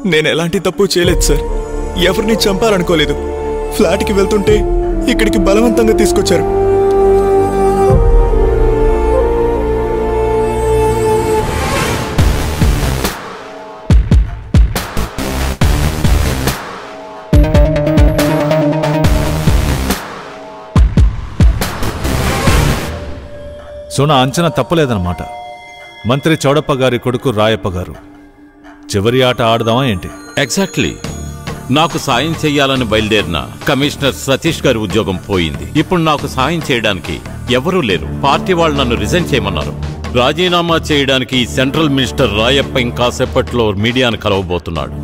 నేను ఎలాంటి తప్పు చేయలేదు సార్. ఎవరిని చంపాలనుకోలేదు. ఫ్లాట్కి వెళ్తుంటే ఇక్కడికి బలవంతంగా తీసుకొచ్చారు. సో నా అంచనా తప్పలేదన్నమాట. మంత్రి చౌడప్ప గారి కొడుకు రాయప్ప గారు చివరి ఆట ఆడదామా ఏంటి? ఎగ్జాక్ట్లీ. నాకు సాయం చెయ్యాలని బయలుదేరిన కమిషనర్ సతీష్ గారి ఉద్యోగం పోయింది. ఇప్పుడు నాకు సాయం చేయడానికి ఎవరూ లేరు. పార్టీ వాళ్ళు నన్ను రిజైన్ చేయమన్నారు. రాజీనామా చేయడానికి సెంట్రల్ మినిస్టర్ రాయప్ప ఇంకాసేపట్లో మీడియాను కలవబోతున్నాడు.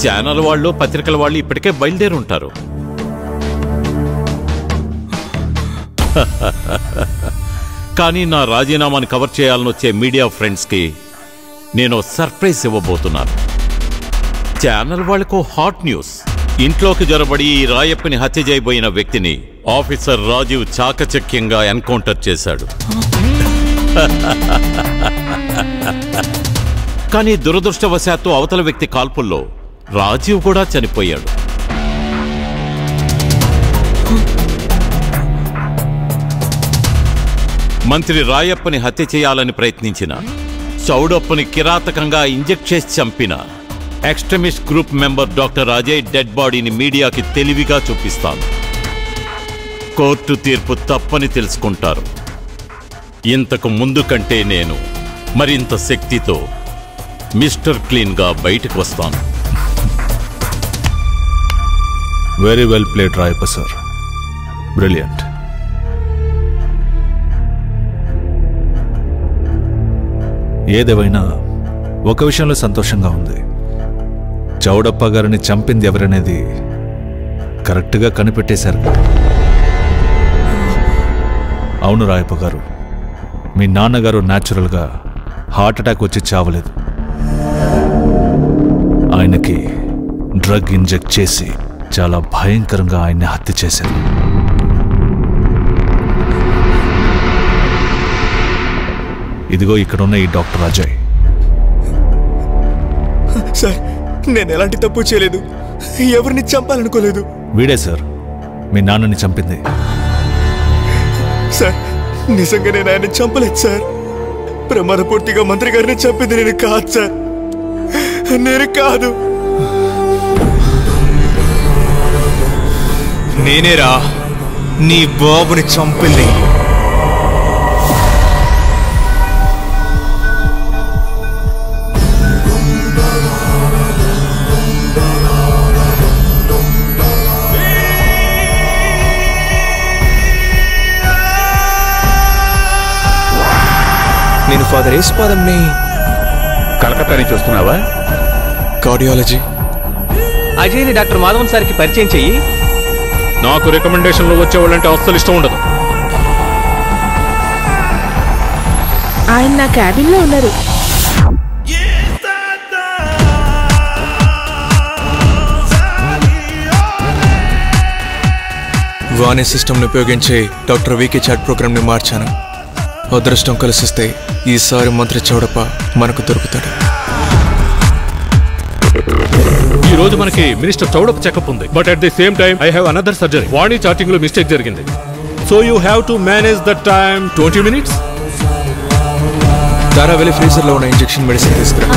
ఛానల్ వాళ్ళు, పత్రికల వాళ్ళు ఇప్పటికే బయలుదేరుంటారు. కానీ నా రాజీనామాని కవర్ చేయాలని వచ్చే మీడియా ఫ్రెండ్స్కి నేను సర్ప్రైజ్ ఇవ్వబోతున్నాను. ఛానల్ వాళ్లకు హాట్ న్యూస్. ఇంట్లోకి జొరబడి ఈ రాయప్పని హత్య చేయబోయిన వ్యక్తిని ఆఫీసర్ రాజీవ్ చాకచక్యంగా ఎన్కౌంటర్ చేశాడు. కానీ దురదృష్టవశాత్తు అవతల వ్యక్తి కాల్పుల్లో రాజీవ్ కూడా చనిపోయాడు. మంత్రి రాయప్పని హత్య చేయాలని ప్రయత్నించిన, చౌడప్పని కిరాతకంగా ఇంజెక్ట్ చేసి చంపిన extremist group member doctor Ajay dead బాడీని మీడియాకి తెలివిగా చూపిస్తాను. కోర్టు తీర్పు తప్పని తెలుసుకుంటారు. ఇంతకు ముందు కంటే నేను మరింత శక్తితో మిస్టర్ క్లీన్గా బయటకు వస్తాను. Very well played Rayappa sir. Brilliant. ఏదేవైనా ఒక విషయంలో సంతోషంగా ఉంది. చౌడప్ప గారిని చంపింది ఎవరనేది కరెక్ట్గా కనిపెట్టేశారు. అవును రాయప్ప గారు, మీ నాన్నగారు న్యాచురల్గా హార్ట్అటాక్ వచ్చి చావలేదు. ఆయనకి డ్రగ్ ఇంజెక్ట్ చేసి చాలా భయంకరంగా ఆయన్ని హత్య చేశారు. ఇదిగో ఇక్కడున్న ఈ డాక్టర్ అజయ్. సార్, నేను ఎలాంటి తప్పు చేయలేదు. ఎవరిని చంపాలనుకోలేదు. వీడే సార్ మీ నాన్నని చంపింది. సార్, నిజంగా నేను ఆయన్ని చంపలేదు సార్. ప్రమాదపూర్తిగా మంత్రి గారిని చంపింది నేను కాదు సార్. నేను కాదు. నేనేరా నీ బాబుని చంపింది. నేను ఫాదర్ యేసుపాదంని. కలకత్తా నుంచి వస్తున్నావా? కార్డియాలజీ. అజయ్ని డాక్టర్ మాధవన్ సార్కి పరిచయం చెయ్యి. నాకు రికమెండేషన్లు వచ్చేవాళ్ళంటే అస్సలు ఇష్టం ఉండదు. ఆయన నా క్యాబిన్లో ఉన్నారు. వాణి సిస్టమ్ని ఉపయోగించి డాక్టర్ వికే చాట్ ప్రోగ్రామ్ని మార్చాను. అదృష్టం కలిసిస్తే ఈసారి మంత్రి చౌడప్ప మనకు దొరుకుతాడు. ఈ రోజు మనకి మినిస్టర్ చౌడప్ప చెకప్ ఉంది. But at the same time I have another surgery. Vani charting లో మిస్టేక్ జరిగింది. So you have to manage the time 20 minutes. Dara వెళ్ళి ఫ్రీజర్ లో ఉన్న ఇంజెక్షన్ మెడిసిన్ తీసుకురా.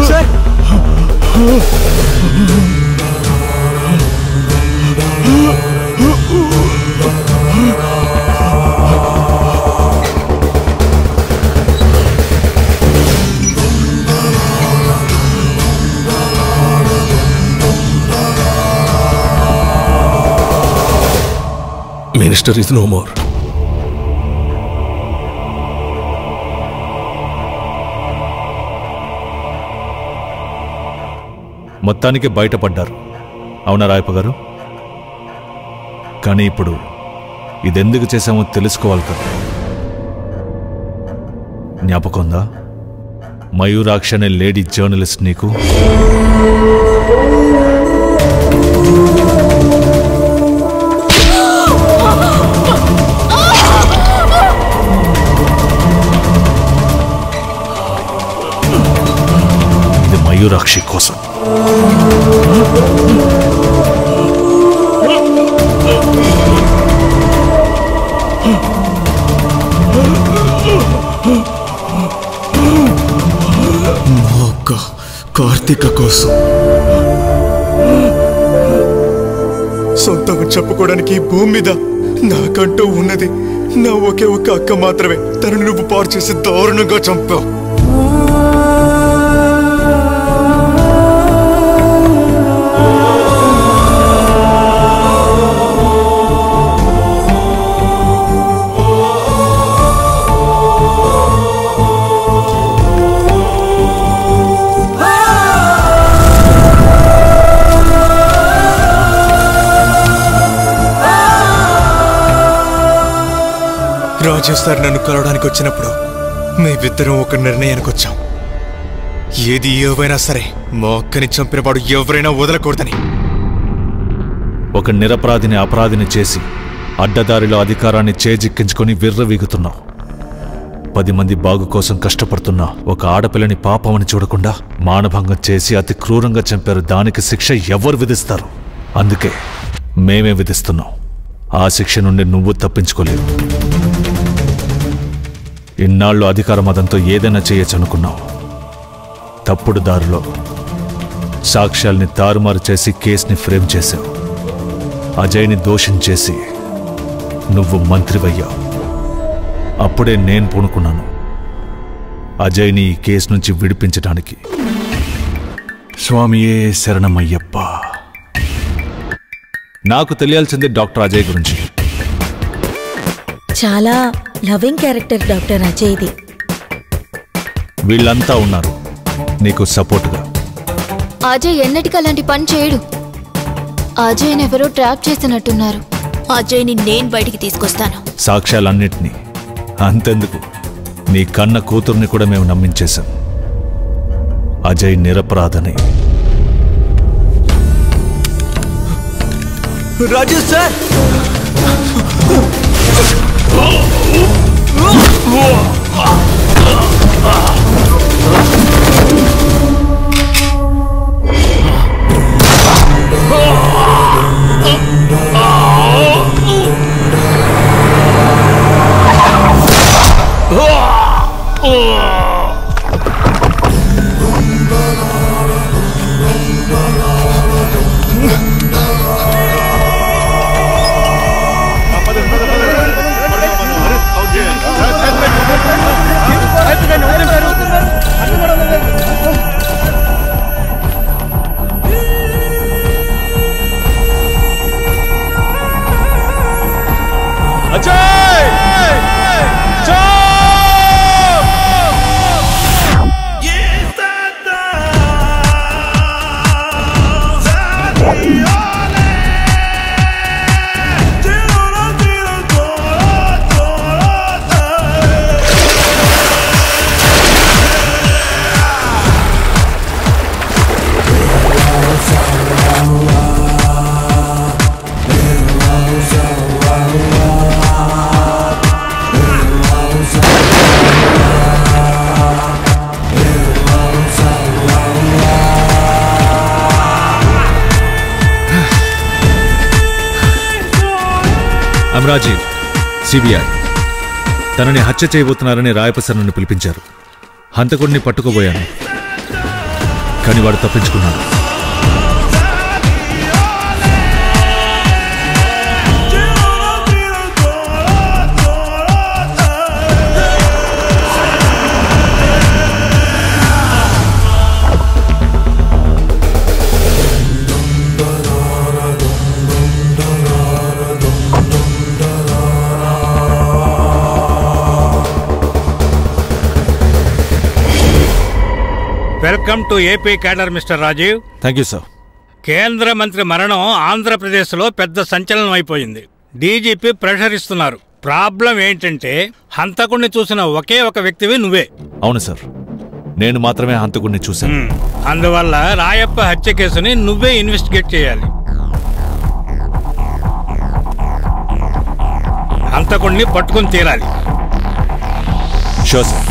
Sir, minister is no more. మొత్తానికి బయటపడ్డారు. అవునా రాయప్ప గారు? కానీ ఇప్పుడు ఇదెందుకు చేశామో తెలుసుకోవాలి కదా. జ్ఞాపకం ఉందా మయూరాక్ష అనే లేడీ జర్నలిస్ట్ నీకు? ఇది మయూరాక్షి కోసం. కార్తీక కోసం. సొంతంగా చెప్పుకోవడానికి ఈ భూమి మీద నాకంటూ ఉన్నది నా ఒకే ఒక్క అక్క మాత్రమే. తనను నువ్వు పాడు చేసి దారుణంగా చంపావు. రాజు సార్ నన్ను కలవడానికి వచ్చినప్పుడు మేమిద్దరం ఒక నిర్ణయానికి వచ్చాం. ఏది ఏవైనా సరే మా అక్కని చంపినవాడు ఎవరైనా వదలకూడదని. ఒక నిరపరాధిని అపరాధిని చేసి అడ్డదారిలో అధికారాన్ని చేజిక్కించుకొని విర్రవీగుతున్నావు. 10 మంది బాగు కోసం కష్టపడుతున్నా ఒక ఆడపిల్లని పాపమని చూడకుండా మానభంగం చేసి అతి క్రూరంగా చంపారు. దానికి శిక్ష ఎవరు విధిస్తారు? అందుకే మేమే విధిస్తున్నాం. ఆ శిక్ష నుండి నువ్వు తప్పించుకోలేవు. ఇన్నాళ్ళు అధికార మదంతో ఏదైనా చేయొచ్చు అనుకున్నావు. తప్పుడు దారిలో సాక్ష్యాల్ని తారుమారు చేసి కేసుని ఫ్రేమ్ చేశావు. అజయ్ని దోషం చేసి నువ్వు మంత్రివయ్యావు. అప్పుడే నేను పూనుకున్నాను అజయ్ని ఈ కేసు నుంచి విడిపించడానికి. స్వామియే శరణమయ్యప్ప. నాకు తెలియాల్సింది డాక్టర్ అజయ్ గురించి. చాలా లవింగ్ క్యారెక్టర్ డాక్టర్ అజయ్ది. వీళ్ళంతా ఉన్నారు నీకు సపోర్టుగా. అజయ్ ఎన్నటికీ అలాంటి పని చేయడు. అజయ్ని ఎవరో ట్రాప్ చేసినట్టున్నారు. అజయ్ని నేను బయటికి తీసుకొస్తాను. సాక్ష్యాలన్నిటినీ అంతెందుకు నీ కన్న కూతుర్ని కూడా మేము నమ్మించేశాం. అజయ్ నిరపరాధని. రాజేష్ సార్, రాజీవ్ సిబిఐ తనని హత్య చేయబోతున్నారని రాయప్ప సార్ నన్ను పిలిపించారు. హంతకుడిని పట్టుకోబోయాను, కానీ వాడు తప్పించుకున్నాడు. Welcome to AP cadre mister Rajeev. Thank you sir. కేంద్ర మంత్రి మరణం ఆంధ్రప్రదేశ్లో పెద్ద సంచలనం అయిపోయింది. డీజీపీ ప్రెషర్ ఇస్తున్నారు. ప్రాబ్లం ఏంటంటే హంతకుణ్ణి చూసిన ఒకే ఒక వ్యక్తివి నువ్వే. అవును సార్, నేను మాత్రమే హంతకుణ్ణి చూశాను. అందువల్ల రాయప్ప హత్య కేసుని నువ్వే ఇన్వెస్టిగేట్ చేయాలి. హంతకుణ్ణి పట్టుకుని తీరాలి. Sure sir.